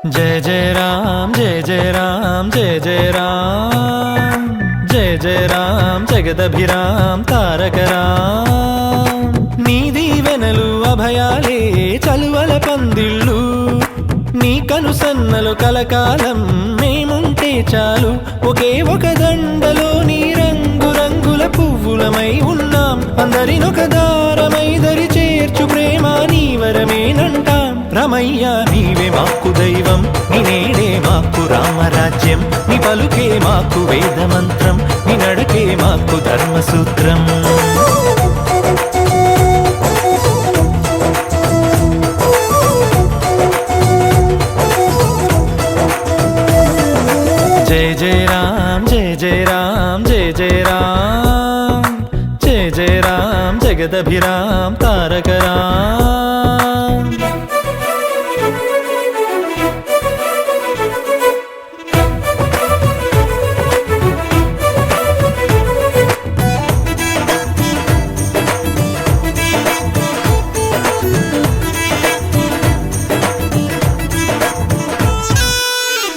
जय जय राम जय जय राम जय जय राम जय जय राम जगदभिराम तारक राम నీ దీవెనలు అభయాలే చలువల పందిళ్ళు నీ కనుసన్నలు కలకాలం మేముంటే చాలు ఒకే ఒక దండలో నీ రంగు రంగుల పువ్వులమై ఉన్నాం అందరినొక దారమై దరి చేర్చు ప్రేమ నీ వరమేనంటాం రమయ్య నీవే మాకు దైవం నీ నేడే మాకు రామరాజ్యం నీ పలుకే మాకు వేద మంత్రం నీ నడకే మాకు ధర్మసూత్రం जय जय राम जय जय राम जय जय राम जय जय राम जगदभिराम तारक राम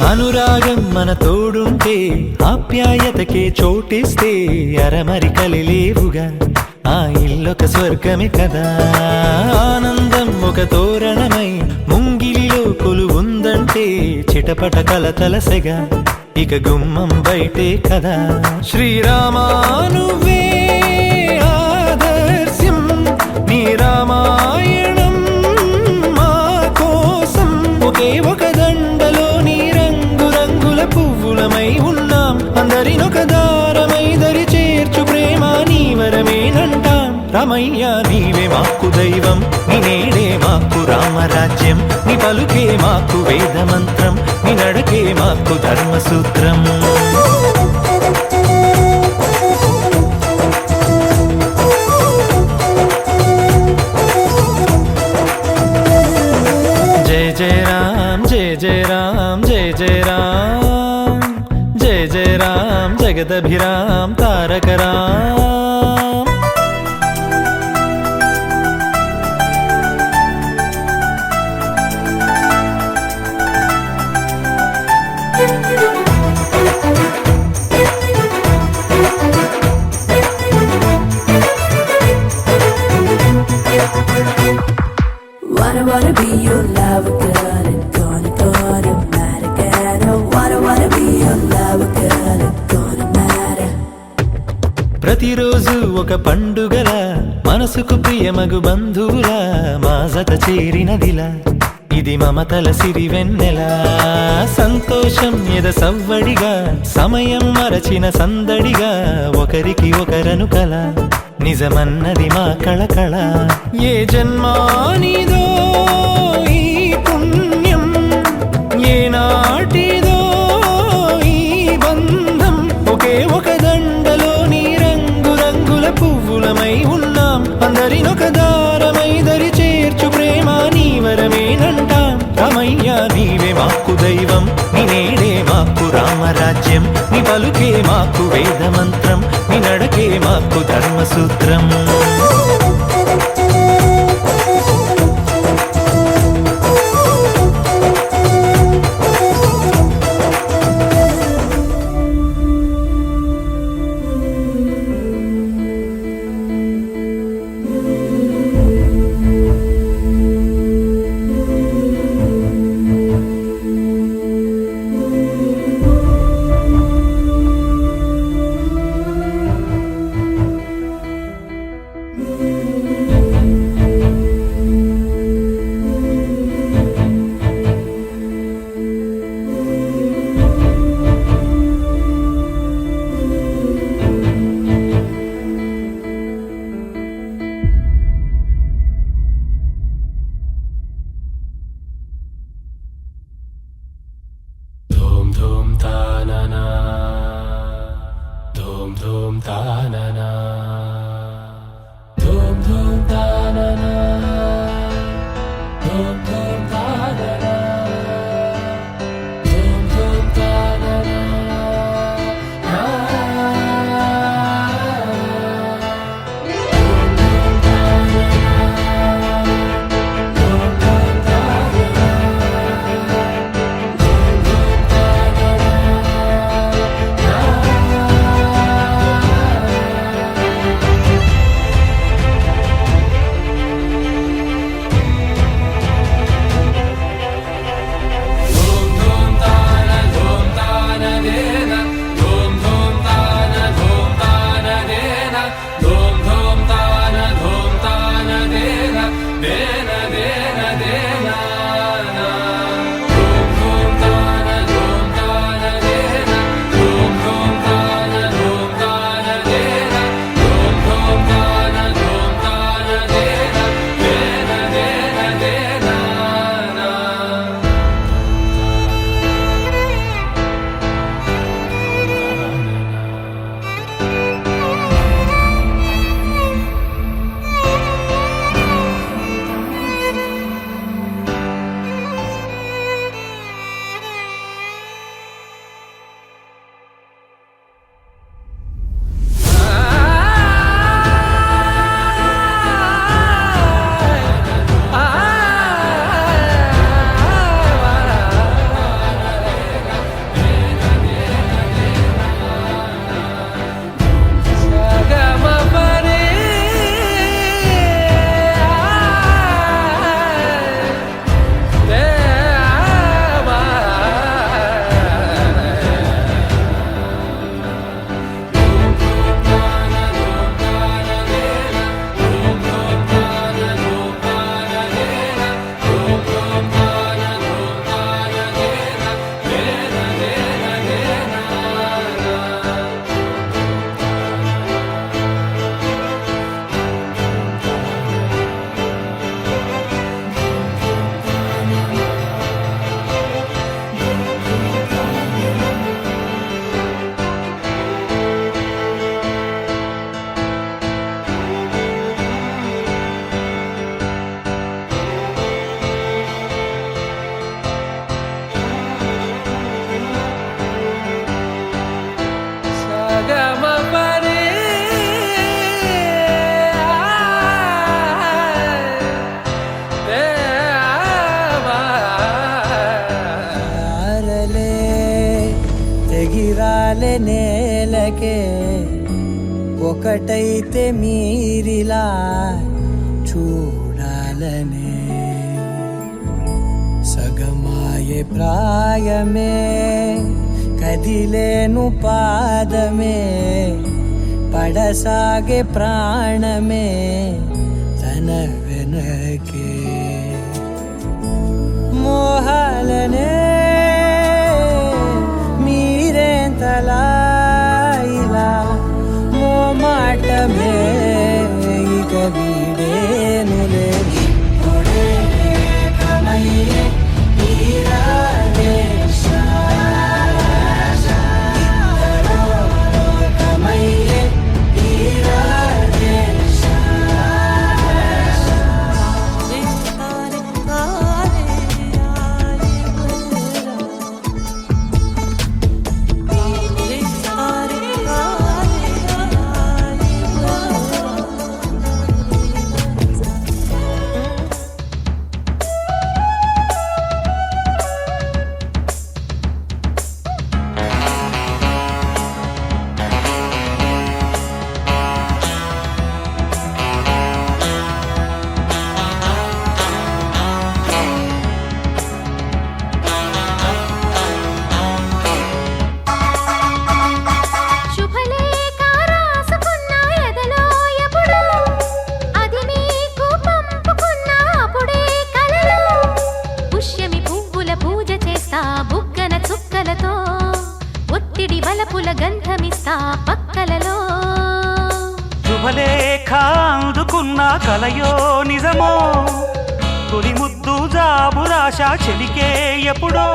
అనురాగం మన తోడుంటే ఆప్యాయతకే చోటిస్తే అరమరికలి లేవుగా ఆ ఇల్లొక స్వర్గమే కదా ఆనందం ఒక తోరణమై ముంగిలిలో కొలువుందంటే చిటపట కలతలసెగా ఇక గుమ్మం బయటే కదా శ్రీరామా నువ్వే ఆదర్శం నీ రామాయణం మా కోసం ఒకే ఒక దండలో నీ రంగు రంగుల పువ్వులమై ఉన్నాం అందరినొక దారమై దరి చేర్చు ప్రేమ నీ వరమేనంటాం రమయ్య నీవే మాకు దైవం నీ నేడే మాకు రామరాజ్యం నీ పలుకే మాకు వేద మంత్రం నీ నడకే మాకు ధర్మసూత్రం जय जय राम जय जय राम जय जय राम जय जय Ram जगदभिराम Tarak Ram Wanna be your lover girl and gonna matter girl. Wanna be your lover girl and gonna matter. ప్రతిరోజు ఒక పండుగల మనసుకు ప్రియమగు బంధువుల మా జత చేరినదిలా ఇది మమతల సిరి వెన్నెల సంతోషం ఎద సవ్వడిగా సమయం మరచిన సందడిగా ఒకరికి ఒకరను కల నిజమన్నది మా కళకళ ఏ జన్మానిదో ఈ పుణ్యం ఏ నాటిదో ఈ బంధం ఒకే ఒక దండలో నీ రంగు రంగుల పువ్వులమై ఉన్నాం అందరినొక దారమై దరి చేర్చు ప్రేమ నీ వరమేనంటాం రమయ్య నీవే మాకు దైవం నీ నేడే మాకు రామరాజ్యం నీ పలుకే మాకు వేద మంత్రం నీ నడకే మాకు ధర్మసూత్రం ధూమ్ తాననా ధూమ్ ధూమ్ తాననా ధూమ్ ధూమ్ తాననా ధూమ్ ధూమ్ తాననా ఎగిరాలే నేలకే ఒకటైతే మీరిలా చూడాలనే సగమాయే ప్రాయమే కదిలేను పాదమే పడసాగే ప్రాణమే తన వెనకే మోహాలనే మీరేంతలా ఇలా మోమాటమే ఇక వీడేనులే ఇప్పుడే కమయ్యే తీరాలే కమయ్యే తీరాలే గంధమిస్తా పక్కలలో శుభలేఖ అందుకున్న కలయో నిజమో తొలి ముద్దు జాబురాశ చెలికే ఎప్పుడో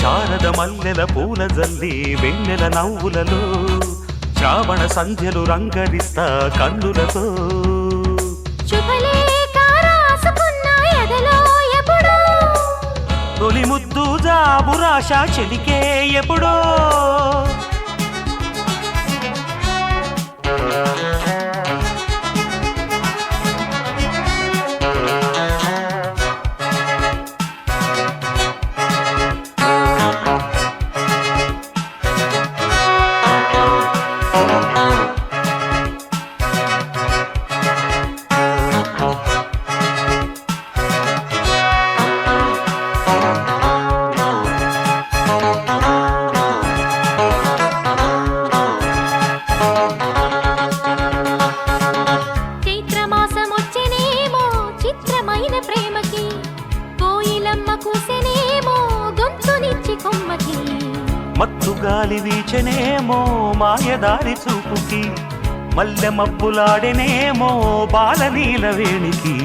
శారద మల్లెల పూల జల్లి వెన్నెల నవ్వులలో శ్రావణ సంధ్యలు రంగరిస్తా కన్నులతో శుభలేఖ రాసుకున్న ఎదలో ఎప్పుడో తొలి ముద్దు జాబురాశ చెలికే ఎప్పుడో చైత్రమాసమొచ్చెనేమో చిత్రమైన ప్రేమకి కోయిలమ్మ కూసెనేమో గొంతునిచ్చి కొమ్మకి మత్తు గాలి వీచెనేమో మాయదారి చూపుకి మల్లె మబ్బులాడెనేమో బాలనీల వేణికి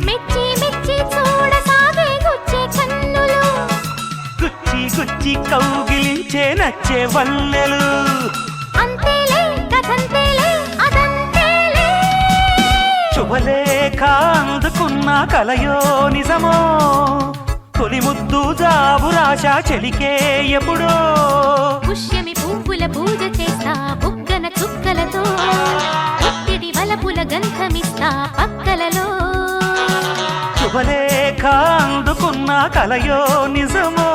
మెచ్చి మెచ్చి చూడసాగే గుచ్చే కన్నులు గుచ్చి గుచ్చి కౌగిలించే నచ్చే వల్లెలు అంతేలే కథంతేలే అదంతేలే శుభలేఖ అందుకున్న కలయో నిజమో తొలి ముద్దు జాబురాశ చెలికే ఎప్పుడో పుష్యమి పువ్వుల పూజ చేస్తా బుగ్గన చుక్కలతో ఒత్తిడి వలపుల గంధమిస్తా పక్కలలో శుభలేఖ అందుకున్న కలయో నిజమో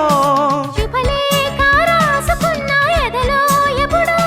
శుభలేఖ రాసుకున్న ఎదలో ఎప్పుడో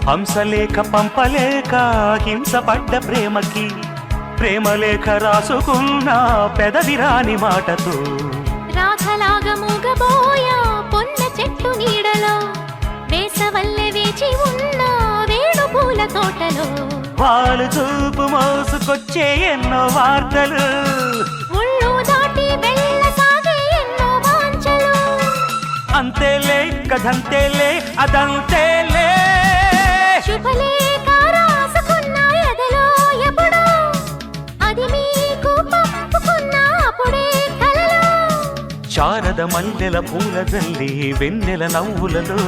హంసలేఖ పంపలేక హింసపడ్డ ప్రేమకి ప్రేమలేఖ రాసుకున్న పెదవిరాని మాటతో రాధలాగా మూగబోయా పొన్న చెట్టు నీడలో వేసవల్లె వేచి ఉన్న వేణు పూల తోటలో వాళ్ళు చూపు మోసుకొచ్చే ఎన్నో వార్తలు ఒళ్ళు దాటి వెళ్ళసాగే ఎన్నో వాంఛలు అంతేలే కథంతేలే అదంతేలే శుభలేఖ రాసుకున్న ఎదలో ఎప్పుడో అది మీకు పంపుకున్న అప్పుడే కలలో శారద మల్లెల పూల జల్లి వెన్నెల నవ్వులలో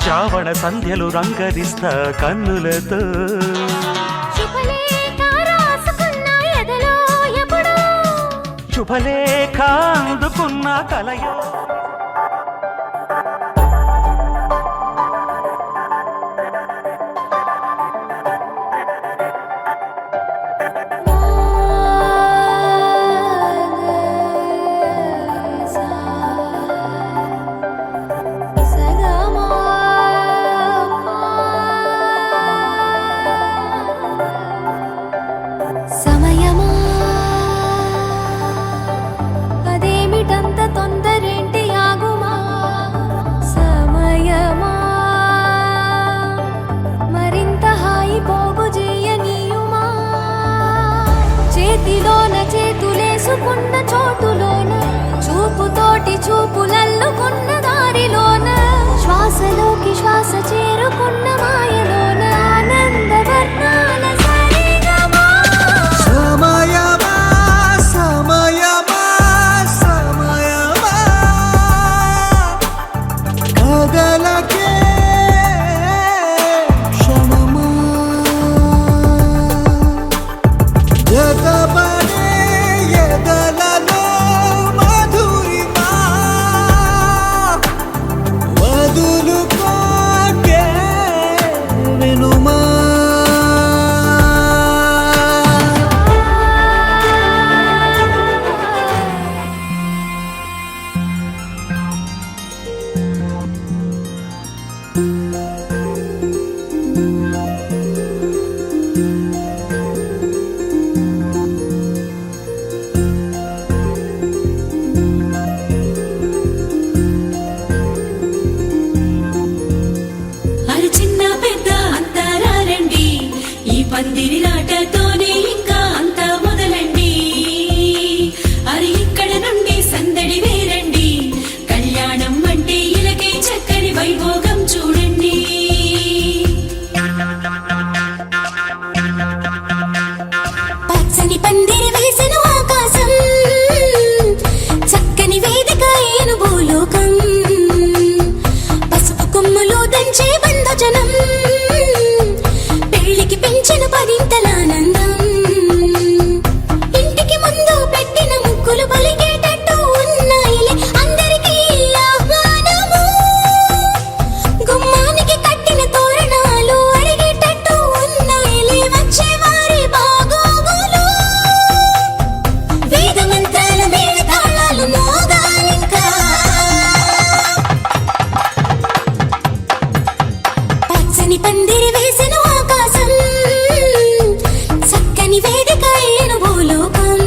శ్రావణ సంధ్యలు రంగరిస్తా కన్నులతో శుభలేఖ రాసుకున్న ఎదలో ఎప్పుడో శుభలేఖ అందుకున్న కలయో సమయమా అదేమిటంత తొందరేంటి ఆగుమా సమయమా మరింత హాయి పోగు చేయనీయుమా చేతిలోన చేతులేసుకున్న చోటులోన చూపుతోటి చూపులల్లుకున్న దారిలోన శ్వాసలోకి శ్వాస చేరుకున్న మాయలోన ఆనంద వర్ణాల సరిగమా సమయమా సమయమా సమయమా కదలకే క్షణమా జతపడే ఎదలలో మధురిమా వదులుకోకే పందిరి రాటతోనే ఇంకా అంతా మొదలండి అరి ఇక్కడ నుండి సందడి వేరండి కళ్యాణం అంటే ఇలకే చక్కని వైభోగం చూడండి పచ్చని పందిరి వేసెను ఆకాశం చక్కని వేదిక ఏను భూలోకం పసుపు కొమ్ములు దంచే బంధుజనం పెళ్లికి పెంచిన పదింతలానందం ఇంటికి ముందు పెట్టిన ముగ్గులు పలికేటట్టు ఉన్నాయిలే అందరికీ ఆహ్వానము గుమ్మానికి కట్టిన తోరణాలు అడిగేటట్టు ఉన్నాయిలే వచ్చేవారి బాగోగులు వేద మంత్రాల మేళ తాళాలు మోగాలింకా పచ్చని పందిరి వేసెను ఆకాశం చక్కని వేదిక ఏను భూలోకం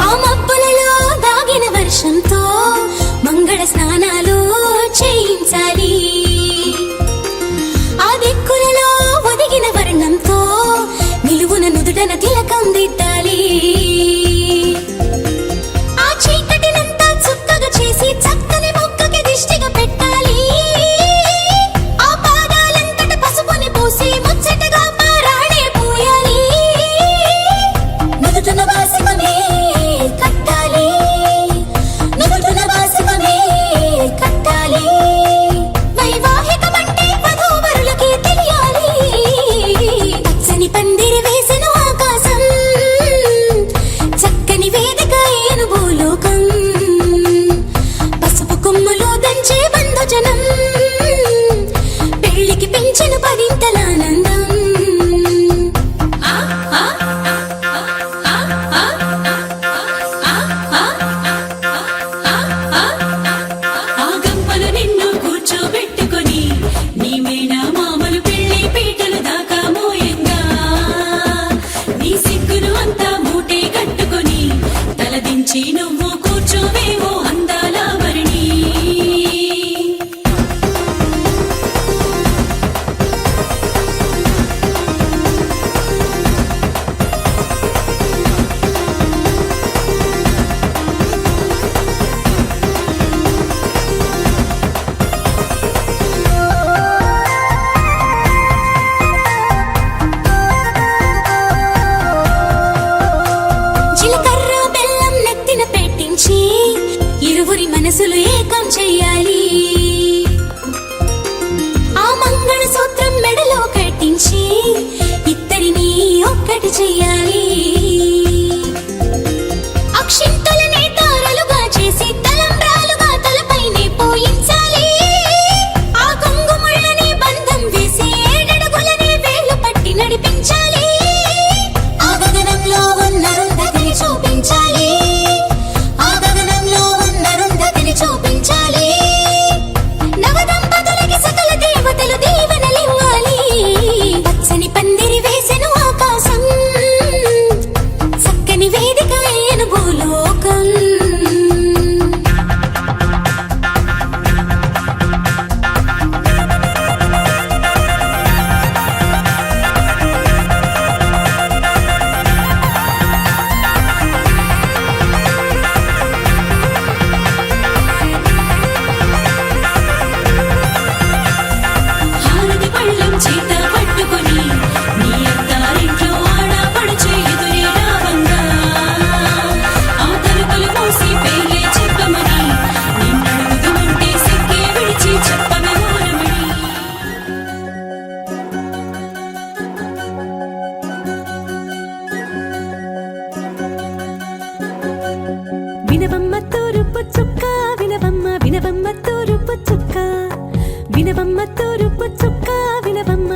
ఆ మబ్బులలో దాగిన వర్షంతో మంగళ స్నానాలు చేయించాలి ఆ దిక్కులలో ఒదిగిన వర్ణంతో నిలువున నుదుటన తిలకం దిద్దాలి ఆ చీకటినంతా చుక్కగా చేసి చక్కని మొక్కకి దిష్టిగా పెట్టాలి ఆ పాదాలంతట పసుపుని పూసి ముచ్చటగా పారాడే పూయాలి నుదుటన వాసికమే కట్టాలి నుదుటన వాసికమే కట్టాలి వైవాహికమంటే వధూవరులకి తెలియాలి పచ్చని పందిరి వేసెను ఆకాశం చక్కని వేదిక ఏను భూలోకం పసుపు కొమ్ములు దంచే బంధుజనం పెళ్లికి పెంచిన పదింతలానందం ఆ గంపలు నిన్ను కూర్చోబెట్టుకొని నీ మేన మామలు పెళ్లి పీటలు దాకా మోయంగా నీ సిగ్గును అంతా మూటే కట్టుకొని తలదించి నువ్వు కూర్చోవేవో అందాల వరిణి జీలకర్ర బెల్లం నెత్తిన పెట్టించి ఇరువురి మనసులు ఏకం చెయ్యాలి ఆ మంగళ సూత్రం మెడలో కట్టించి ఇద్దరిని ఒక్కటి చెయ్యాలి అక్షింతలనే తారలుగా చేసి తలంబ్రాలుగా తలపైనే పోయించాలి ఆ కొంగుముళ్ళని బంధం వేసి ఏడడుగులని వేలు పట్టి నడిపించాలి ఆ గగనంలో ఉన్న రుంధతిని చూపించాలి ఆ గగనంలో ఉన్న రుంధతిని చూపించాలి నవదంపతులకి సకల దేవతలు దీవెనలివ్వాలి పచ్చని పందిరి వేసెను ఆకాశం చక్కని వేదిక ఏను భూలోకం హారతి పళ్ళం చేత పట్టుకొని నీ అత్తారింట్లో ఆడపడుచు ఎదురే రావంగా ఆ తలుపులు మూసి పేర్లే చెప్పమని నిన్నడుగుతుంటే సిగ్గే విడిచి చెప్పవే ఓరమని వినవమ్మ తూరుపు చుక్క వినవమ్మ వినవమ్మ తూరుపు చుక్క వినవమ్మ తూరుపు చుక్క వినవమ్మ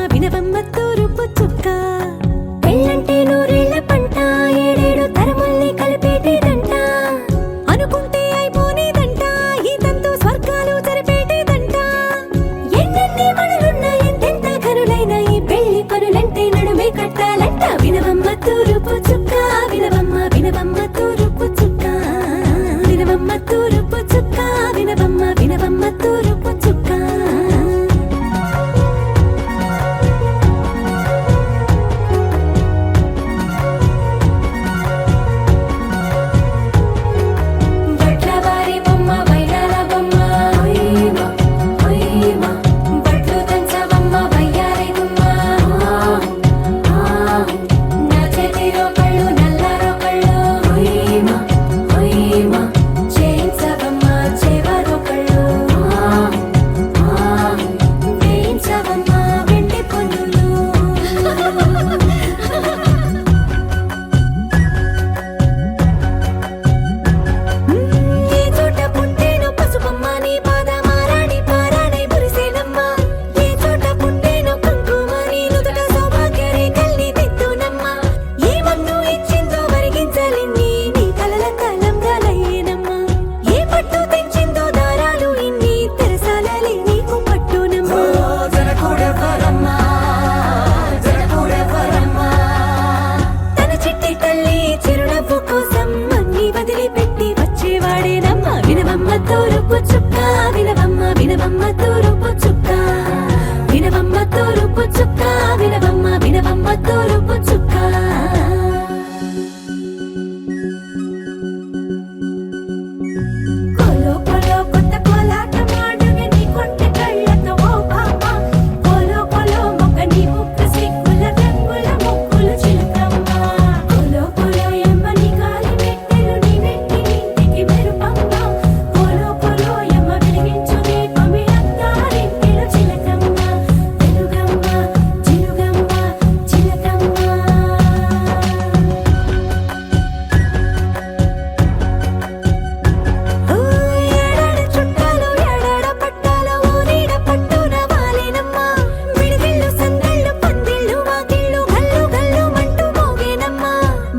తూరుపు చుక్క వినవమ్మ వినవమ్మ తూరుపు చుక్క వినవమ్మ తూరుపు చుక్క వినవమ్మ వినవమ్మ తూరుపు చుక్క కొలో కొలో కొత్త కోలాటం ఆడుగే నీ కొంటె కళ్ళతో ఓ బామ్మ కొలో కొలో మొక్క నీ ముక్క సిక్కుల రంగుల ముక్కులు చిలకమ్మ కొలో కొలో ఎమ్మ నీ కాలి మెట్టెలు నీ నెట్టి నింటికి మెరుపమ్మ కొలో కొలో ఎమ్మ వెలిగించు దీపమి అత్తారింటిలో చిలకమ్మ వెలుగమ్మ చిలుగమ్మ చిలకమ్మ ఏడాడ చుట్టాలు ఏడాడ పట్టాలు ఊరిడ పట్టున వాలినమ్మ విడిదిళ్ళు సందళ్ళు పందిళ్ళు వాకిళ్ళు గల్లు గల్లు మంటూ మోగేనమ్మ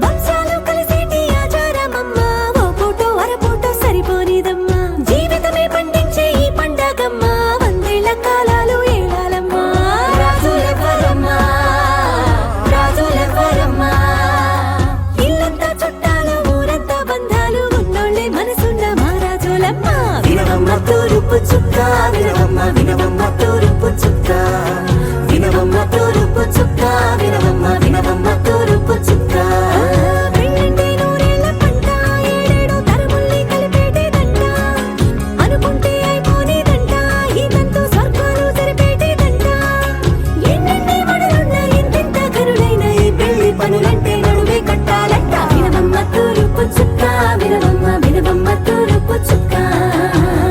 వంశాలు కలిసేటి ఆచారమమ్మ ఓ పూటో అరపూటో సరిపోనిదమ్మ జీవితమే పండించే ఈ పండగమ్మ వందేళ్ల కాలాలు ఏడాలమ్మ రాజులెవరమ్మ రాజులెవరమ్మ ఇల్లంతా చుట్టాలు ఊరంతా బంధాలు ఉన్నోళ్ళే మనసున్న మహారాజులమ్మ వినవమ్మ తూరుపు చుక్క వినవమ్మ వినవమ్మ తూరుపు చుక్క వినవమ్మ తూరుపు చుక్క వినవమ్మ వినవమ్మ తూరుపు చుక్క పెళ్ళంటే నూరేళ్ల పంట ఏడేడు తరముల్ని కలిపేటేదంట అనుకుంటే అయిపోనేదంట ఈతంతో స్వర్గాలు సరిపేటేదంట ఎన్నెన్ని మడులున్న ఎంతెంత కరులైన ఈ పెళ్లి పనులంటే నడువే కట్టాలంట వినవమ్మ తూరుపు చుక్క వినవమ్మ వినవమ్మ తూరుపు చుక్క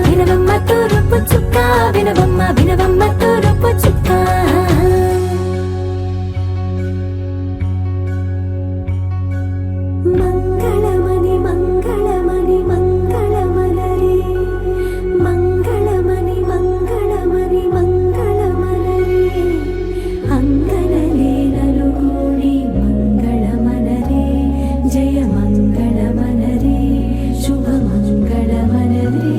వినవమ్మ తూరుపు చుక్క వినవమ్మ వినవమ్మ తూరుపు చుక్క మంగళమణి మంగళమణి మంగళమలరే మంగళమణి మంగళమణి మంగళమలరే అంగనలే నలుగూడి మంగళమనరే జయ మంగళమనరే శుభ మంగళమనరే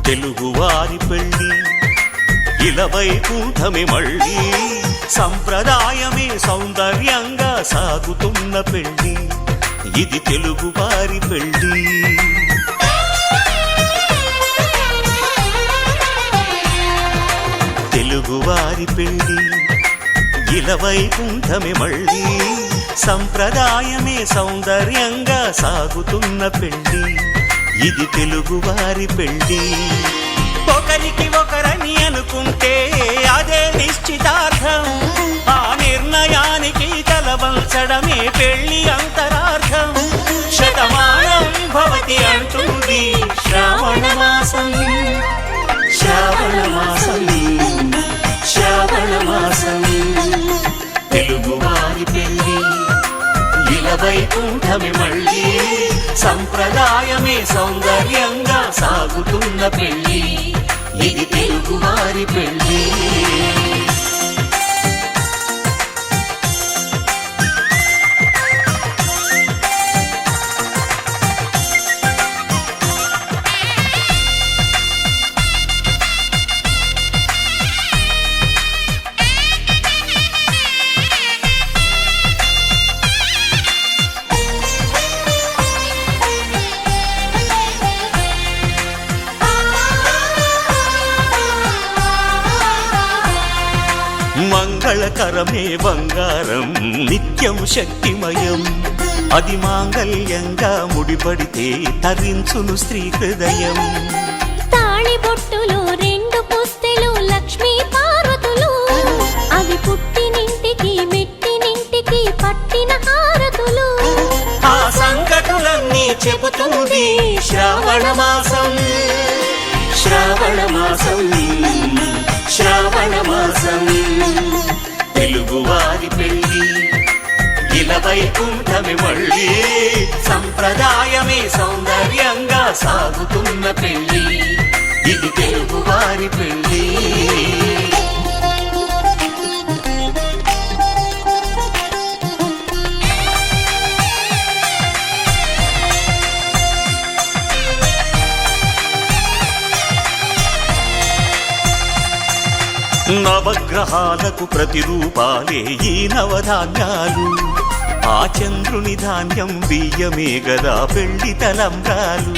తెలుగువారి పెళ్ళి ఇలవైకుంఠమే మళ్ళీ సంప్రదాయమే సౌందర్యంగా సాగుతున్న పెళ్ళి ఇది తెలుగువారి పెళ్ళి తెలుగువారి పెళ్ళి ఇలవైకుంఠమే మళ్ళీ సంప్రదాయమే సౌందర్యంగా సాగుతున్న పెళ్ళి ఇది తెలుగువారి పెళ్ళి ఒకరికి ఒకరని అనుకుంటే అదే నిశ్చితార్థం ఆ నిర్ణయానికి తలవంచడమే పెళ్లి అంతరార్థం శతమానం భవతి అంటుంది శ్రావణ మాసం శ్రావణ మాసం శ్రావణ మాసం తెలుగువారి పెళ్ళి ఇలవైకుంఠమే మళ్ళీ సంప్రదాయమే సౌందర్యంగా సాగుతున్న పెళ్ళి ఇది తెలుగువారి పెళ్ళి మంగళకరమే బంగారం నిత్యం శక్తిమయం అది మాంగళ్యంగా ముడిపడితే తరించును స్త్రీ హృదయం తాళి బొట్టులు రెండు పుస్తెలు లక్ష్మీ పార్వతులు అవి పుట్టినింటికి మెట్టినింటికి పట్టిన హారతులు ఆ సంగతులన్నీ చెబుతుంది శ్రావణ మాసం శ్రావణ మాసం శ్రావణ మాసం తెలుగువారి పెళ్ళి ఇలవైకుంఠమే మళ్ళీ సౌందర్యంగా సాగుతున్న పెళ్లి, ఇది తెలుగువారి పెళ్లి. నవగ్రహాలకు ప్రతిరూపాలే ఈ నవధాన్యాలు, ఆ చంద్రుని ధాన్యం బియ్యమే గదా పెళ్లి తలంబ్రాలు.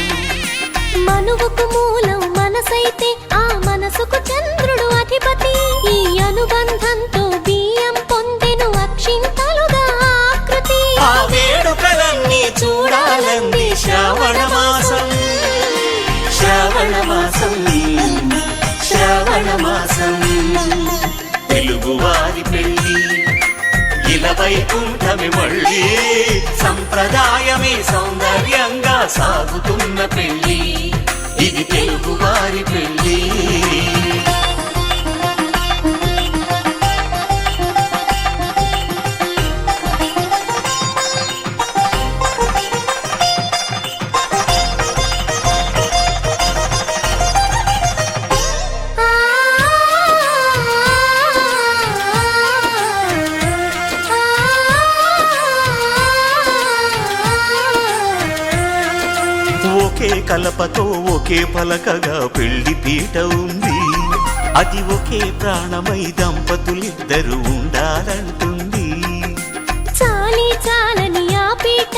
మనువుకు మూలం మనసైతే ఆ మనసుకు చంద్రుడు అధిపతి. ఈ అనుబంధంతో బియ్యం పొందెను అక్షింతలుగా ఆకృతి. ఆ వేడుకలన్నీ చూడాలంది శ్రావణ మాసం, శ్రావణ మాసం, శ్రావణ మాసం. తెలుగువారి పెళ్లి ఇలా వైకుంఠమి మళ్ళీ, సంప్రదాయమే సౌందర్యంగా సాగుతున్న పెళ్లి, ఇది తెలుగువారి పెళ్లి. ఒకే కలపతో ఒకే పలకగా పెళ్లి పీట ఉంది, అది ఒకే ప్రాణమై దంపతులిద్దరు ఉండాలంటుంది. చాలి చాలని ఆ పీట